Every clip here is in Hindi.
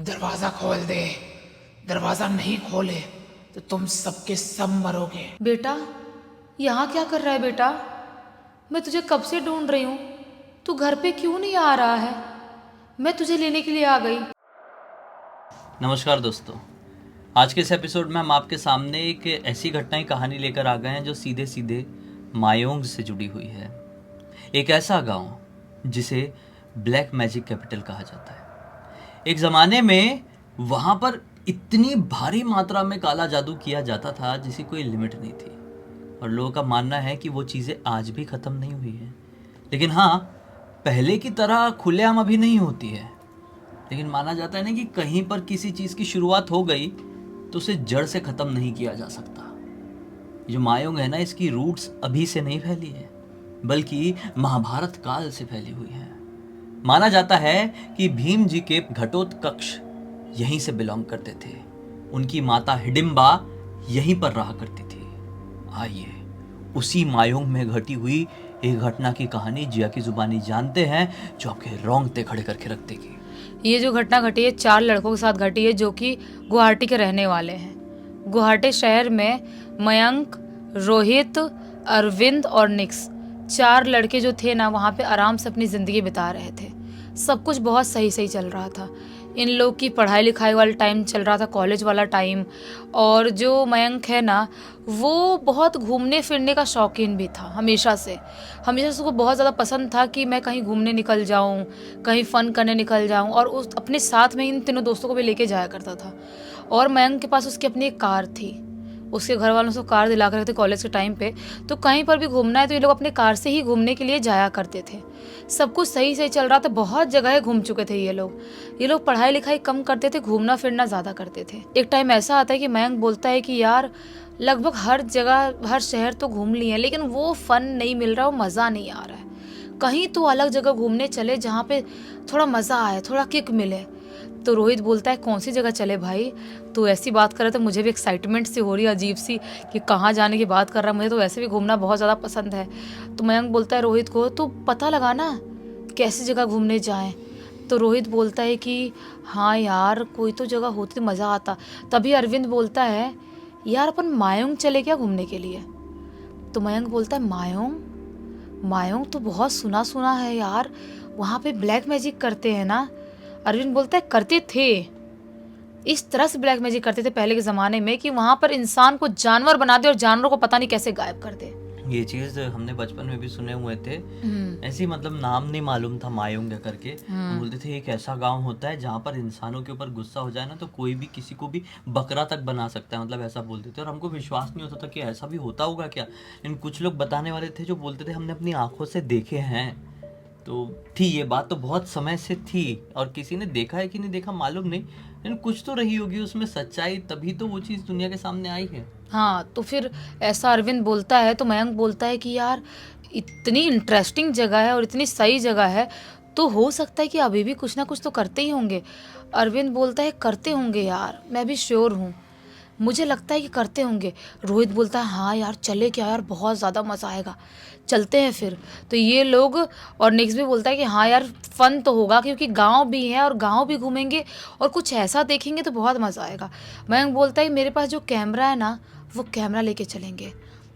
दरवाजा खोल दे। दरवाजा नहीं खोले तो तुम सबके सब मरोगे। बेटा, यहाँ क्या कर रहा है बेटा? मैं तुझे कब से ढूंढ रही हूँ, तू घर पे क्यों नहीं आ रहा है? मैं तुझे लेने के लिए आ गई। नमस्कार दोस्तों, आज के इस एपिसोड में हम आपके सामने एक ऐसी घटना की कहानी लेकर आ गए हैं जो सीधे सीधे मायोंग से जुड़ी हुई है। एक ऐसा गांव जिसे ब्लैक मैजिक कैपिटल कहा जाता है। एक ज़माने में वहाँ पर इतनी भारी मात्रा में काला जादू किया जाता था जिसकी कोई लिमिट नहीं थी, और लोगों का मानना है कि वो चीज़ें आज भी ख़त्म नहीं हुई हैं। लेकिन हाँ, पहले की तरह खुलेआम अभी नहीं होती है, लेकिन माना जाता है ना कि कहीं पर किसी चीज़ की शुरुआत हो गई तो उसे जड़ से ख़त्म नहीं किया जा सकता। जो मायोंग है ना, इसकी रूट्स अभी से नहीं फैली है, बल्कि महाभारत काल से फैली हुई है। माना जाता है कि भीम जी के घटोत्कच यहीं से बिलोंग करते थे। उनकी माता हिडिंबा यहीं पर रहा करती थी। आइए उसी मायोंग में घटी हुई एक घटना की कहानी जिया की जुबानी जानते हैं, जो आपके रोंगटे खड़े करके रख देगी। ये जो घटना घटी है 4 लड़कों के साथ घटी है जो कि गुवाहाटी के रहने वाले हैं। गुवाहाटी शहर में मयंक, रोहित, अरविंद और निक्स 4 लड़के जो थे ना, वहाँ पे आराम से अपनी ज़िंदगी बिता रहे थे। सब कुछ बहुत सही सही चल रहा था। इन लोग की पढ़ाई लिखाई वाला टाइम चल रहा था, कॉलेज वाला टाइम। और जो मयंक है ना, वो बहुत घूमने फिरने का शौकीन भी था हमेशा से उसको बहुत ज़्यादा पसंद था कि मैं कहीं घूमने निकल जाऊं, कहीं फ़न करने निकल जाऊं, और उस अपने साथ में इन तीनों दोस्तों को भी लेके जाया करता था। और मयंक के पास उसकी अपनी एक कार थी। उसके घर वालों से कार दिला कर रखे थे कॉलेज के टाइम पे, तो कहीं पर भी घूमना है तो ये लोग अपने कार से ही घूमने के लिए जाया करते थे। सब कुछ सही सही चल रहा था, बहुत जगह घूम चुके थे ये लोग पढ़ाई लिखाई कम करते थे, घूमना फिरना ज़्यादा करते थे। एक टाइम ऐसा आता है कि मयंक बोलता है कि यार लगभग हर जगह हर शहर तो घूम लिए हैं, लेकिन वो फन नहीं मिल रहा, वो मज़ा नहीं आ रहा है। कहीं तो अलग जगह घूमने चले जहाँ पे थोड़ा मज़ा आए, थोड़ा किक मिले। तो रोहित बोलता है कौन सी जगह चले भाई? तो ऐसी बात कर रहे तो मुझे भी एक्साइटमेंट सी हो रही है अजीब सी कि कहाँ जाने की बात कर रहा है। मुझे तो वैसे भी घूमना बहुत ज़्यादा पसंद है। तो मयंक बोलता है रोहित को, तो पता लगा ना कैसी जगह घूमने जाएं। तो रोहित बोलता है कि हाँ यार, कोई तो जगह होती तो मज़ा आता। तभी अरविंद बोलता है यार अपन मायोंग चले क्या घूमने के लिए? तो मयंक बोलता है मायोंग? मायोंग तो बहुत सुना सुना है यार, वहाँ पे ब्लैक मैजिक करते हैं ना? अरविंद बोलता है करते थे, इस तरह से ब्लैक मैजिक करते थे पहले के ज़माने में कि वहाँ पर इंसान को जानवर बना दे और जानवरों को पता नहीं कैसे गायब कर दे। ये चीज़ हमने बचपन में भी सुने हुए थे। ऐसी मतलब नाम नहीं मालूम था मायोंग करके। हम बोलते थे एक ऐसा गांव होता है जहाँ पर इंसानों के ऊपर गुस्सा हो जाए ना तो कोई भी किसी को भी बकरा तक बना सकता है, मतलब ऐसा बोलते थे। और हमको विश्वास नहीं होता था कि ऐसा भी होता होगा क्या। लेकिन कुछ लोग बताने वाले थे जो बोलते थे हमने अपनी आंखों से देखे हैं। तो थी ये बात तो बहुत समय से थी, और किसी ने देखा है कि नहीं देखा मालूम नहीं, लेकिन कुछ तो रही होगी उसमें सच्चाई, तभी तो वो चीज़ दुनिया के सामने आई है। हाँ, तो फिर ऐसा अरविंद बोलता है तो मयंक बोलता है कि यार इतनी इंटरेस्टिंग जगह है और इतनी सही जगह है, तो हो सकता है कि अभी भी कुछ ना कुछ तो करते ही होंगे। अरविंद बोलता है करते होंगे यार, मैं भी श्योर हूँ, मुझे लगता है कि करते होंगे। रोहित बोलता है हाँ यार चले क्या यार, बहुत ज़्यादा मज़ा आएगा, चलते हैं फिर। तो ये लोग, और नेक्स्ट भी बोलता है कि हाँ यार फ़न तो होगा क्योंकि गांव भी है और गांव भी घूमेंगे और कुछ ऐसा देखेंगे तो बहुत मज़ा आएगा। मयंक बोलता है मेरे पास जो कैमरा है ना, वो कैमरा लेके चलेंगे,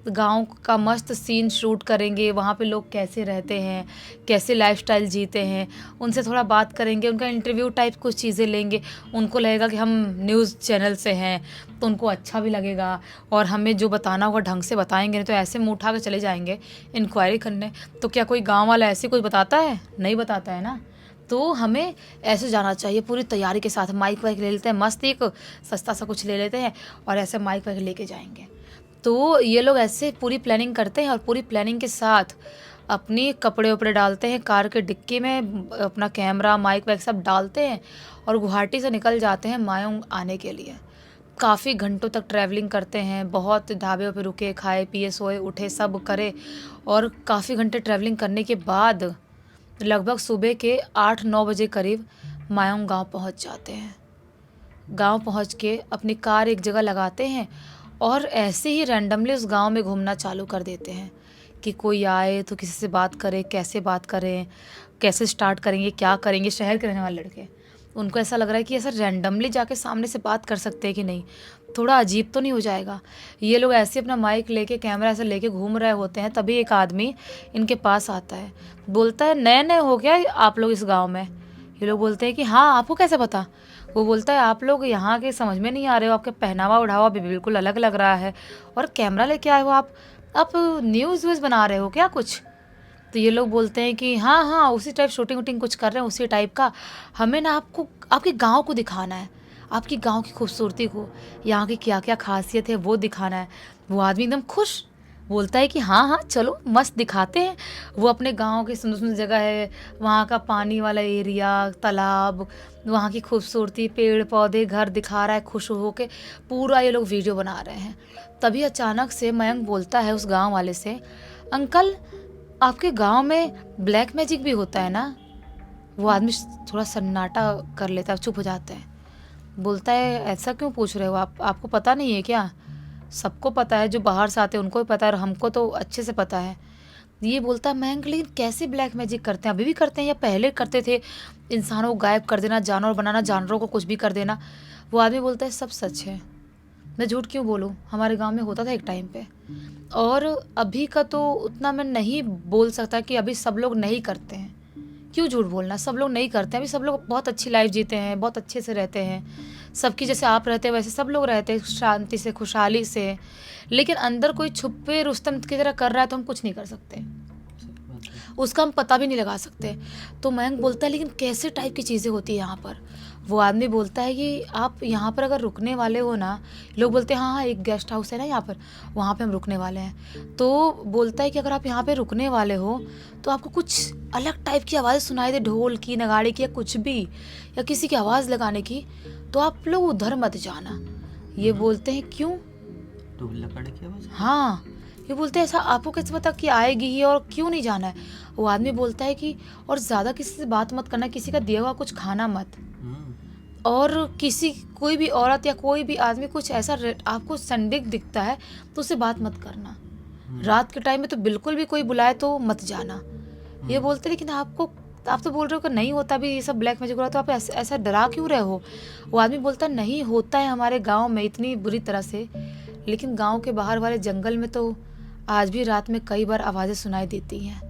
गांव का मस्त सीन शूट करेंगे, वहाँ पे लोग कैसे रहते हैं, कैसे लाइफस्टाइल जीते हैं, उनसे थोड़ा बात करेंगे, उनका इंटरव्यू टाइप कुछ चीज़ें लेंगे। उनको लगेगा कि हम न्यूज़ चैनल से हैं, तो उनको अच्छा भी लगेगा, और हमें जो बताना होगा ढंग से बताएंगे, नहीं तो ऐसे मुँह उठा के चले जाएंगे इंक्वायरी करने। तो क्या कोई गाँव वाला ऐसे कोई बताता है? नहीं बताता है ना। तो हमें ऐसे जाना चाहिए पूरी तैयारी के साथ। माइक वाइक ले लेते हैं, मस्त एक सस्ता सा कुछ ले लेते हैं और ऐसे माइक वाइक लेके जाएंगे। तो ये लोग ऐसे पूरी प्लानिंग करते हैं और पूरी प्लानिंग के साथ अपनी कपड़े वपड़े डालते हैं, कार के डिक्की में अपना कैमरा माइक वाइक सब डालते हैं और गुवाहाटी से निकल जाते हैं मायोंग आने के लिए। काफ़ी घंटों तक ट्रैवलिंग करते हैं, बहुत ढाबे पे रुके, खाए पिए सोए उठे सब करे, और काफ़ी घंटे ट्रैवलिंग करने के बाद लगभग सुबह के 8-9 बजे करीब मायोंग गांव पहुंच जाते हैं। गांव पहुंच के अपनी कार एक जगह लगाते हैं और ऐसे ही रैंडमली उस गांव में घूमना चालू कर देते हैं कि कोई आए तो किसी से बात करें, कैसे बात करें, कैसे स्टार्ट करेंगे, क्या करेंगे। शहर के रहने वाले लड़के उनको ऐसा लग रहा है कि ऐसा रैंडमली जाके सामने से बात कर सकते हैं कि नहीं, थोड़ा अजीब तो नहीं हो जाएगा। ये लोग ऐसे अपना माइक लेके कैमरा ऐसे लेके घूम रहे होते हैं, तभी एक आदमी इनके पास आता है, बोलता है नए नए हो क्या आप लोग इस गांव में? ये लोग बोलते हैं कि हाँ, आपको कैसे पता? वो बोलता है आप लोग यहाँ के समझ में नहीं आ रहे हो, आपके पहनावा उढ़ावा भी बिल्कुल अलग लग रहा है, और कैमरा लेके आए हो आप न्यूज़ व्यूज़ बना रहे हो क्या कुछ? तो ये लोग बोलते हैं कि हाँ हाँ, उसी टाइप शूटिंग वूटिंग कुछ कर रहे हैं, उसी टाइप का। हमें ना आपको आपके गांव को दिखाना है, आपकी गांव की खूबसूरती को, यहाँ की क्या क्या खासियत है वो दिखाना है। वो आदमी एकदम खुश, बोलता है कि हाँ हाँ चलो मस्त दिखाते हैं। वो अपने गांव की सुंदर सुंदर जगह है, वहाँ का पानी वाला एरिया, तालाब, वहाँ की खूबसूरती, पेड़ पौधे, घर दिखा रहा है खुश हो के। पूरा ये लोग वीडियो बना रहे हैं। तभी अचानक से मयंक बोलता है उस गाँव वाले से, अंकल आपके गांव में ब्लैक मैजिक भी होता है ना? वो आदमी थोड़ा सन्नाटा कर लेता है, चुप हो जाता है। बोलता है ऐसा क्यों पूछ रहे हो आप, आपको पता नहीं है क्या? सबको पता है, जो बाहर से आते हैं उनको भी पता है, और हमको तो अच्छे से पता है। ये बोलता है मयंक लेकिन कैसे ब्लैक मैजिक करते हैं, अभी भी करते हैं या पहले करते थे? इंसानों को गायब कर देना, जानवर बनाना, जानवरों को कुछ भी कर देना। वो आदमी बोलता है सब सच है, मैं झूठ क्यों बोलूँ, हमारे गांव में होता था एक टाइम पे, और अभी का तो उतना मैं नहीं बोल सकता कि अभी सब लोग नहीं करते हैं। क्यों झूठ बोलना, सब लोग नहीं करते हैं, अभी सब लोग बहुत अच्छी लाइफ जीते हैं, बहुत अच्छे से रहते हैं, सबकी जैसे आप रहते हैं वैसे सब लोग रहते हैं, शांति से, खुशहाली से। लेकिन अंदर कोई छुपे रुस्तम की तरह कर रहा है तो हम कुछ नहीं कर सकते, उसका हम पता भी नहीं लगा सकते। तो मयंक बोलता है लेकिन कैसे टाइप की चीज़ें होती है यहाँ पर? वो आदमी बोलता है कि आप यहाँ पर अगर रुकने वाले हो ना, लोग बोलते हैं हाँ हाँ एक गेस्ट हाउस है ना यहाँ पर, वहाँ पे हम रुकने वाले हैं। तो बोलता है कि अगर आप यहाँ पे रुकने वाले हो तो आपको कुछ अलग टाइप की आवाज़ सुनाई दे, ढोल की, नगाड़े की, या कुछ भी, या किसी की आवाज़ लगाने की, तो आप लोग उधर मत जाना। ये बोलते हैं क्यों? ढोल लकड़ की आवाज़? हाँ, ये बोलते हैं ऐसा आपको कैसे पता कि आएगी ही, और क्यों नहीं जाना है? वो आदमी बोलता है कि और ज़्यादा किसी से बात मत करना, किसी का दिया हुआ कुछ खाना मत, और किसी कोई भी औरत या कोई भी आदमी कुछ ऐसा आपको संदिग्ध दिखता है तो उससे बात मत करना। रात के टाइम में तो बिल्कुल भी कोई बुलाए तो मत जाना। ये बोलते लेकिन आप तो बोल रहे हो कि नहीं होता भी ये सब ब्लैक मैजिक हो रहा, तो आप ऐसा डरा क्यों रहे हो? वो आदमी बोलता नहीं होता है हमारे गाँव में इतनी बुरी तरह से, लेकिन गाँव के बाहर वाले जंगल में तो आज भी रात में कई बार आवाज़ें सुनाई देती हैं,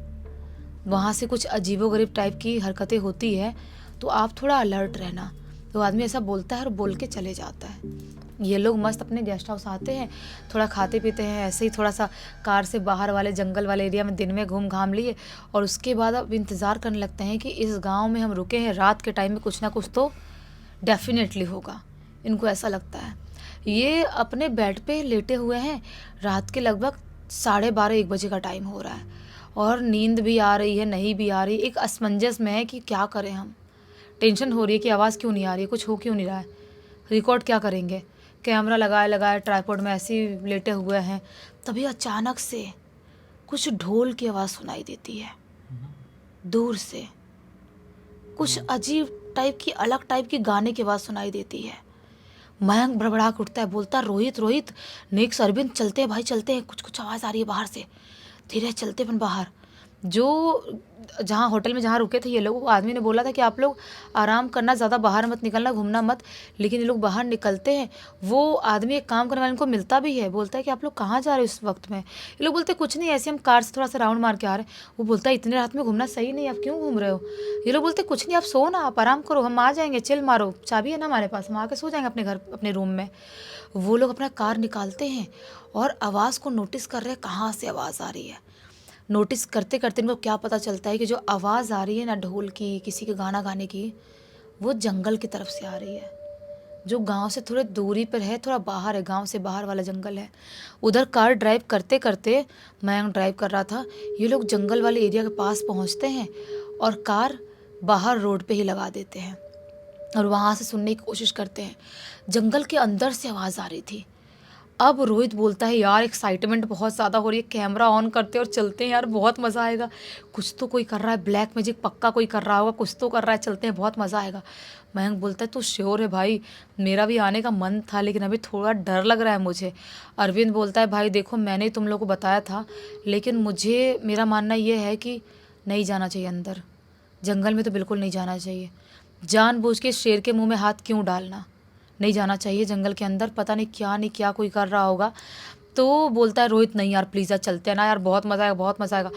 वहाँ से कुछ अजीबोगरीब टाइप की हरकतें होती है, तो आप थोड़ा अलर्ट रहना। तो आदमी ऐसा बोलता है और बोल के चले जाता है। ये लोग मस्त अपने गेस्ट हाउस आते हैं, थोड़ा खाते पीते हैं, ऐसे ही थोड़ा सा कार से बाहर वाले जंगल वाले एरिया में दिन में घूम घाम लिए, और उसके बाद अब इंतज़ार करने लगते हैं कि इस गांव में हम रुके हैं, रात के टाइम में कुछ ना कुछ तो डेफिनेटली होगा, इनको ऐसा लगता है। ये अपने बेड पे लेटे हुए हैं, रात के लगभग 12:30-1 बजे का टाइम हो रहा है, और नींद भी आ रही है, नहीं भी आ रही, एक असमंजस में है कि क्या करें हम। टेंशन हो रही है कि आवाज़ क्यों नहीं आ रही है, कुछ हो क्यों नहीं रहा है, रिकॉर्ड क्या करेंगे, कैमरा लगाए ट्राइपॉड में ऐसे ही लेटे हुए हैं। तभी अचानक से कुछ ढोल की आवाज़ सुनाई देती है, दूर से कुछ अजीब टाइप की, अलग टाइप की गाने की आवाज़ सुनाई देती है। मयंक भड़बड़ा के उठता है, बोलता रोहित नेक्स्ट अरविंद चलते हैं भाई, चलते हैं, कुछ आवाज़ आ रही है बाहर से, धीरे चलते अपन बाहर। जो जहाँ होटल में जहाँ रुके थे ये लोग, आदमी ने बोला था कि आप लोग आराम करना, ज़्यादा बाहर मत निकलना, घूमना मत, लेकिन ये लोग बाहर निकलते हैं। वो आदमी एक काम करने वाले को मिलता भी है, बोलता है कि आप लोग कहाँ जा रहे हो इस वक्त में? ये लोग बोलते कुछ नहीं, ऐसे हम कार से थोड़ा सा राउंड मार के आ रहे हैं। वो बोलता है इतने रात में घूमना सही नहीं, आप क्यों घूम रहे हो? ये लोग बोलते कुछ नहीं, आप सो ना, आप आराम करो, हम आ जाएंगे, चिल मारो, चाबी है ना हमारे पास, हम आके सो जाएंगे अपने घर, अपने रूम में। वो लोग अपना कार निकालते हैं और आवाज़ को नोटिस कर रहे हैं, कहाँ से आवाज़ आ रही है। नोटिस करते करते इनको क्या पता चलता है कि जो आवाज़ आ रही है ना ढोल की, किसी के गाना गाने की, वो जंगल की तरफ से आ रही है, जो गांव से थोड़े दूरी पर है, थोड़ा बाहर है, गांव से बाहर वाला जंगल है। उधर कार ड्राइव करते करते, मैं ड्राइव कर रहा था, ये लोग जंगल वाले एरिया के पास पहुंचते हैं और कार बाहर रोड पे ही लगा देते हैं, और वहाँ से सुनने की कोशिश करते हैं। जंगल के अंदर से आवाज़ आ रही थी। अब रोहित बोलता है यार एक्साइटमेंट बहुत ज़्यादा हो रही है, कैमरा ऑन करते और चलते हैं यार, बहुत मज़ा आएगा, कुछ तो कोई कर रहा है, ब्लैक मैजिक पक्का कोई कर रहा होगा, कुछ तो कर रहा है, चलते हैं, बहुत मज़ा आएगा। मयंक बोलता है तू श्योर है भाई? मेरा भी आने का मन था लेकिन अभी थोड़ा डर लग रहा है मुझे। अरविंद बोलता है भाई देखो मैंने तुम लोग को बताया था, लेकिन मेरा मानना ये है कि नहीं जाना चाहिए अंदर, जंगल में तो बिल्कुल नहीं जाना चाहिए। जानबूझ के शेर के मुंह में हाथ क्यों डालना, नहीं जाना चाहिए जंगल के अंदर, पता नहीं क्या कोई कर रहा होगा। तो बोलता है रोहित नहीं यार प्लीज़ यार चलते हैं ना यार, बहुत मज़ा आएगा बहुत मज़ा आएगा।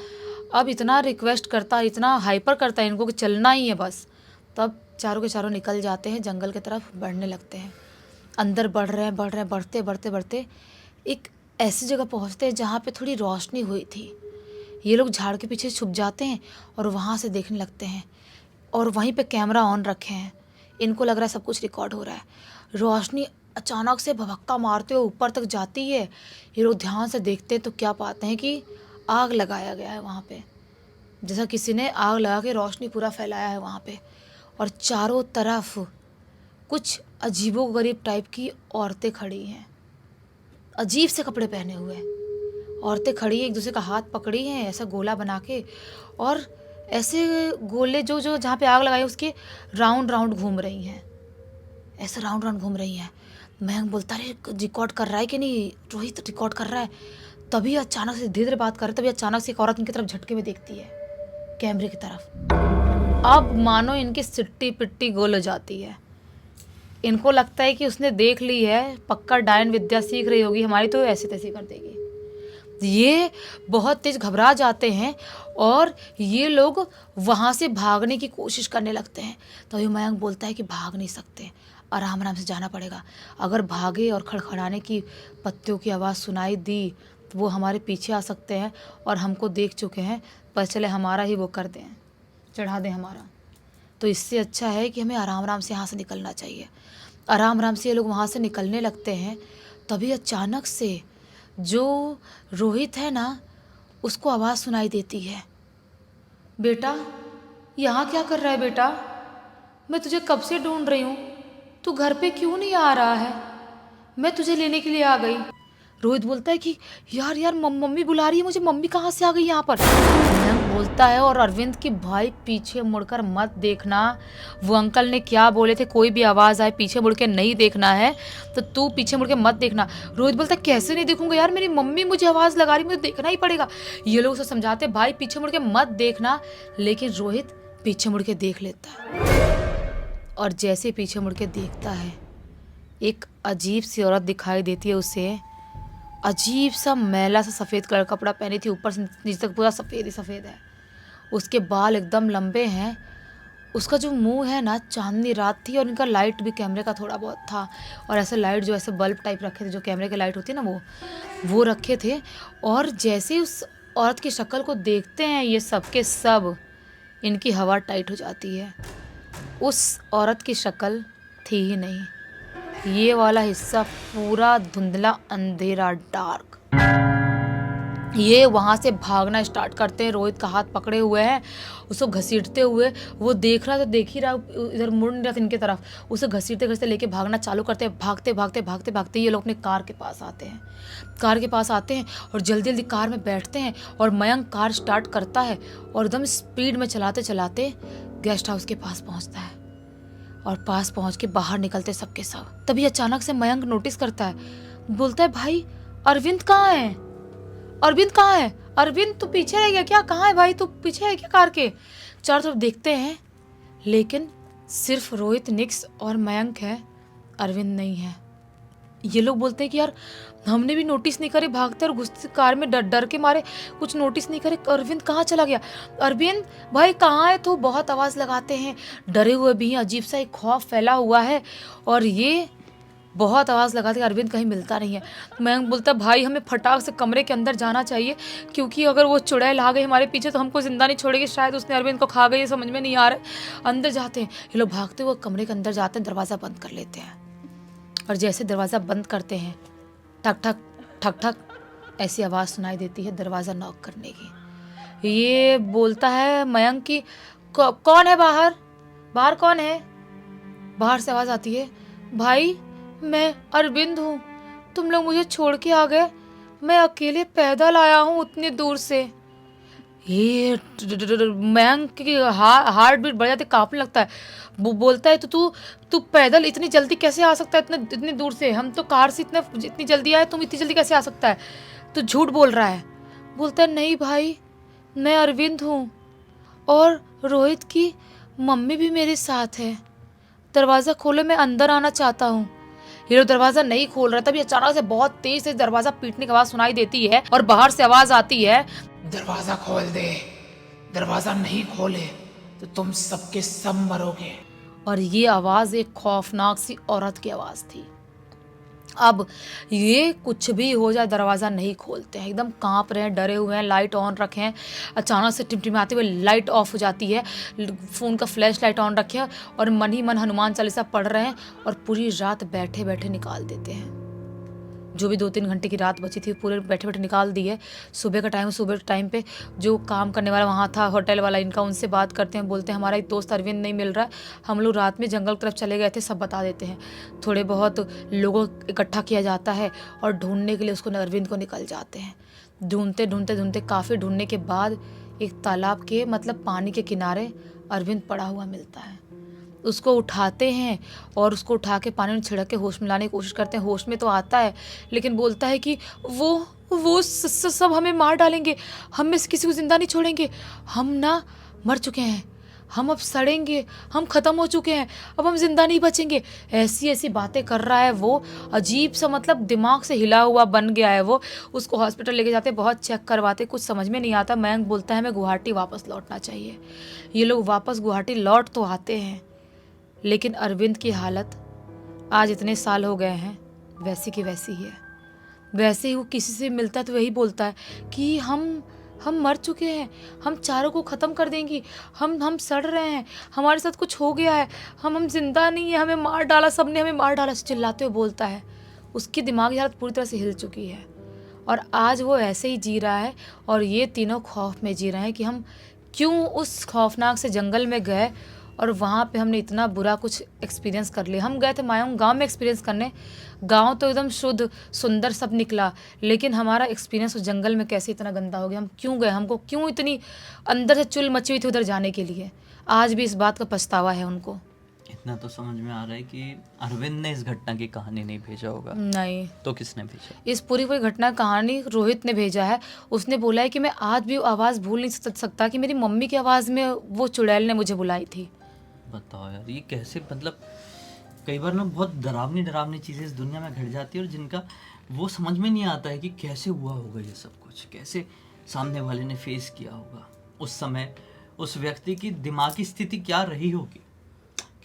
अब इतना रिक्वेस्ट करता है, इतना हाइपर करता है इनको कि चलना ही है बस। तब चारों के चारों निकल जाते हैं, जंगल की तरफ बढ़ने लगते हैं। अंदर बढ़ रहे हैं बढ़ते बढ़ते बढ़ते एक ऐसी जगह पहुंचते हैं जहाँ पे थोड़ी रोशनी हुई थी। ये लोग झाड़ के पीछे छुप जाते हैं और वहाँ से देखने लगते हैं, और वहीं पे कैमरा ऑन रखे हैं। इनको लग रहा है सब कुछ रिकॉर्ड हो रहा है। रोशनी अचानक से भभक्का मारते हुए ऊपर तक जाती है। ये लोग ध्यान से देखते हैं तो क्या पाते हैं कि आग लगाया गया है वहाँ पे, जैसा किसी ने आग लगा के रोशनी पूरा फैलाया है वहाँ पे। और चारों तरफ कुछ अजीबोगरीब टाइप की औरतें खड़ी हैं, अजीब से कपड़े पहने हुए औरतें खड़ी हैं, एक दूसरे का हाथ पकड़ी हैं ऐसा गोला बना के, और ऐसे गोले जो जो जहाँ पे आग लगाई उसके राउंड राउंड घूम रही हैं, ऐसे राउंड राउंड घूम रही हैं। मयंक बोलता है रिकॉर्ड कर रहा है कि नहीं, रोहित रिकॉर्ड कर रहा है। तभी अचानक से धीरे धीरे बात कर रहे, तभी अचानक से एक औरत इनकी तरफ झटके में देखती है, कैमरे की तरफ। अब मानो इनकी सिट्टी पिट्टी गोल हो जाती है। इनको लगता है कि उसने देख ली है, पक्का डायन विद्या सीख रही होगी हमारी, तो ऐसे तैसे कर देगी। ये बहुत तेज घबरा जाते हैं और ये लोग वहाँ से भागने की कोशिश करने लगते हैं। तो ये मयंक बोलता है कि भाग नहीं सकते, आराम आराम से जाना पड़ेगा। अगर भागे और खड़खड़ाने की पत्तियों की आवाज़ सुनाई दी तो वो हमारे पीछे आ सकते हैं और हमको देख चुके हैं, पर चले हमारा ही वो कर दें, चढ़ा दें हमारा। तो इससे अच्छा है कि हमें आराम आराम से यहाँ से निकलना चाहिए। आराम आराम से ये लोग वहाँ से निकलने लगते हैं। तभी अचानक से जो रोहित है ना, उसको आवाज़ सुनाई देती है, बेटा यहाँ क्या कर रहा है बेटा, मैं तुझे कब से ढूंढ रही हूँ, तू घर पे क्यों नहीं आ रहा है, मैं तुझे लेने के लिए आ गई। रोहित बोलता है कि यार मम्मी बुला रही है मुझे, मम्मी कहाँ से आ गई यहाँ पर। मयंक बोलता है और अरविंद की भाई पीछे मुड़कर मत देखना, वो अंकल ने क्या बोले थे, कोई भी आवाज़ आए पीछे मुड़ के नहीं देखना है, तो तू पीछे मुड़ के मत देखना। रोहित बोलता है कैसे नहीं देखूंगा यार, मेरी मम्मी मुझे आवाज़ लगा रही, मुझे देखना ही पड़ेगा। ये लोग उसे समझाते भाई पीछे मुड़ के मत देखना, लेकिन रोहित पीछे मुड़ के देख लेता है। और जैसे पीछे मुड़ के देखता है, एक अजीब सी औरत दिखाई देती है उसे, अजीब सा मैला सा सफ़ेद कलर का कपड़ा पहनी थी, ऊपर से नीचे तक पूरा सफ़ेद ही सफ़ेद है। उसके बाल एकदम लंबे हैं, उसका जो मुंह है ना चांदनी रात थी, और इनका लाइट भी कैमरे का थोड़ा बहुत था, और ऐसे लाइट जो ऐसे बल्ब टाइप रखे थे, जो कैमरे की लाइट होती है ना वो रखे थे। और जैसे उस औरत की शक्ल को देखते हैं ये सब के सब, इनकी हवा टाइट हो जाती है। उस औरत की शक्ल थी ही नहीं, ये वाला हिस्सा पूरा धुंधला अंधेरा डार्क। ये वहाँ से भागना स्टार्ट करते हैं, रोहित का हाथ पकड़े हुए हैं, उसको घसीटते हुए। वो देख रहा तो देख ही रहा, इधर मुड़ नहीं रहा इनके तरफ, उसे घसीटते घसीटते लेके भागना चालू करते हैं। भागते भागते भागते भागते ये लोग अपने कार के पास आते हैं। कार के पास आते हैं और जल्दी जल्दी कार में बैठते हैं, और मयंक कार स्टार्ट करता है और एकदम स्पीड में चलाते चलाते गेस्ट हाउस के पास पहुँचता है। और पास पहुँच के बाहर निकलते सबके सब। तभी अचानक से मयंक नोटिस करता है, बोलता है भाई अरविंद कहाँ है, अरविंद कहाँ है, अरविंद तू पीछे रह गया क्या, कहाँ है भाई, तू पीछे है क्या कार के। चारों तरफ देखते हैं, लेकिन सिर्फ रोहित, निक्स और मयंक है, अरविंद नहीं है। ये लोग बोलते हैं कि यार हमने भी नोटिस नहीं करे, भागते और घुसते कार में डर के मारे कुछ नोटिस नहीं करे, अरविंद कहाँ चला गया, अरविंद भाई कहाँ है तू। बहुत आवाज़ लगाते हैं, डरे हुए भी हैं, अजीब सा एक खौफ फैला हुआ है, और ये बहुत आवाज़ लगाते हैं, अरविंद कहीं मिलता नहीं है। मैं बोलता भाई हमें फटाक से कमरे के अंदर जाना चाहिए, क्योंकि अगर वो चुड़ैल आ गई हमारे पीछे तो हमको जिंदा नहीं छोड़ेगी, शायद उसने अरविंद को खा गई, समझ में नहीं आ रहा है। अंदर जाते हैं, ये लोग भागते हुए कमरे के अंदर जाते हैं, दरवाज़ा बंद कर लेते हैं। और जैसे दरवाज़ा बंद करते हैं, ठक ठक ठक ठक ऐसी आवाज़ सुनाई देती है दरवाज़ा नॉक करने की। ये बोलता है मयंक की कौन है बाहर, बाहर कौन है। बाहर से आवाज़ आती है, भाई मैं अरविंद हूँ, तुम लोग मुझे छोड़ के आ गए, मैं अकेले पैदल आया हूँ उतनी दूर से। ये मयंक की हार्ट बीट बढ़ जाती, कांपने लगता है। वो बोलता है तो तू पैदल इतनी जल्दी कैसे आ सकता है, इतनी दूर से, हम तो कार से इतनी जल्दी आए, तुम इतनी जल्दी कैसे आ सकता है, तू झूठ बोल रहा है। बोलता है नहीं भाई मैं अरविंद हूँ, और रोहित की मम्मी भी मेरे साथ है, दरवाज़ा खोलो, मैं अंदर आना चाहता हूँ। ये लोग दरवाज़ा नहीं खोल रहे, तभी अचानक से बहुत तेज से दरवाज़ा पीटने की आवाज़ सुनाई देती है और बाहर से आवाज़ आती है, दरवाजा खोल दे, दरवाजा नहीं खोले तो तुम सबके सब मरोगे। और ये आवाज़ एक खौफनाक सी औरत की आवाज़ थी। अब ये कुछ भी हो जाए दरवाज़ा नहीं खोलते हैं, एकदम कांप रहे हैं, डरे हुए हैं, लाइट ऑन रखे हैं। अचानक से टिमटिमाते हुए लाइट ऑफ हो जाती है, फ़ोन का फ्लैश लाइट ऑन रखे हैं और मन ही मन हनुमान चालीसा पढ़ रहे हैं और पूरी रात बैठे बैठे निकाल देते हैं। जो भी 2-3 घंटे की रात बची थी पूरे बैठे बैठे निकाल दी है। सुबह के टाइम पे जो काम करने वाला वहाँ था, होटल वाला इनका, उनसे बात करते हैं, बोलते हैं हमारा एक दोस्त अरविंद नहीं मिल रहा है, हम लोग रात में जंगल की तरफ चले गए थे, सब बता देते हैं। थोड़े बहुत लोगों इकट्ठा किया जाता है और ढूंढने के लिए उसको, अरविंद को निकल जाते हैं। ढूंढते ढूंढते ढूंढते काफ़ी ढूंढने के बाद एक तालाब के मतलब पानी के किनारे अरविंद पड़ा हुआ मिलता है। उसको उठाते हैं और उसको उठा के पानी में छिड़क के होश में लाने की कोशिश करते हैं। होश में तो आता है लेकिन बोलता है कि वो सब हमें मार डालेंगे, हम में से किसी को ज़िंदा नहीं छोड़ेंगे, हम ना मर चुके हैं, हम अब सड़ेंगे, हम ख़त्म हो चुके हैं, अब हम ज़िंदा नहीं बचेंगे। ऐसी ऐसी बातें कर रहा है वो, अजीब सा मतलब दिमाग से हिला हुआ बन गया है वो। उसको हॉस्पिटल लेके जाते, बहुत चेक करवाते, कुछ समझ में नहीं आता। मयंक बोलता है हमें गुवाहाटी वापस लौटना चाहिए। ये लोग वापस गुवाहाटी लौट तो आते हैं लेकिन अरविंद की हालत आज इतने साल हो गए हैं वैसी की वैसी ही है। वैसे ही वो किसी से मिलता है तो वही बोलता है कि हम मर चुके हैं, हम चारों को ख़त्म कर देंगी, हम सड़ रहे हैं, हमारे साथ कुछ हो गया है, हम जिंदा नहीं है, हमें मार डाला, सबने हमें मार डाला, चिल्लाते हुए बोलता है। उसकी दिमागी हालत पूरी तरह से हिल चुकी है और आज वो ऐसे ही जी रहा है और ये तीनों खौफ में जी रहे हैं कि हम क्यों उस खौफनाक से जंगल में गए और वहाँ पे हमने इतना बुरा कुछ एक्सपीरियंस कर लिया। हम गए थे मायूंग गांव में एक्सपीरियंस करने, गांव तो एकदम शुद्ध सुंदर सब निकला, लेकिन हमारा एक्सपीरियंस उस जंगल में कैसे इतना गंदा हो गया। हम क्यों गए, हमको क्यों इतनी अंदर से चुल मची हुई थी उधर जाने के लिए। आज भी इस बात का पछतावा है उनको। इतना तो समझ में आ रहा है कि अरविंद ने इस घटना की कहानी नहीं भेजा होगा। नहीं तो किसने भेजा? इस पूरी घटना कहानी रोहित ने भेजा है। उसने बोला है कि मैं आज भी आवाज़ भूल नहीं सकता कि मेरी मम्मी की आवाज़ में वो चुड़ैल ने मुझे बुलाई थी। बताओ यार, ये कैसे, मतलब कई बार ना बहुत डरावनी चीज़ें इस दुनिया में घट जाती है और जिनका वो समझ में नहीं आता है कि कैसे हुआ होगा ये सब कुछ, कैसे सामने वाले ने फेस किया होगा उस समय, उस व्यक्ति की दिमागी स्थिति क्या रही होगी।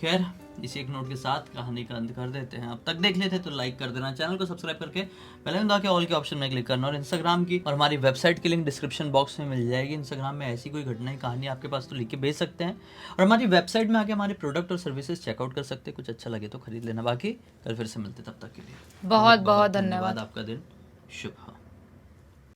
खैर, इसी एक नोट के साथ कहानी का अंत कर देते हैं। अब तक देख लेते तो लाइक कर देना, चैनल को सब्सक्राइब करके पहले दबा के ऑल के ऑप्शन में क्लिक करना और इंस्टाग्राम की और हमारी वेबसाइट की लिंक डिस्क्रिप्शन बॉक्स में मिल जाएगी। इंस्टाग्राम में ऐसी कोई घटना कहानी आपके पास तो लिख के भेज सकते हैं और हमारी वेबसाइट में आके हमारे प्रोडक्ट और सर्विसेज चेकआउट कर सकते हैं। कुछ अच्छा लगे तो खरीद लेना, बाकी कल फिर से मिलते, तब तक के लिए बहुत बहुत धन्यवाद। आपका दिन शुभ हो।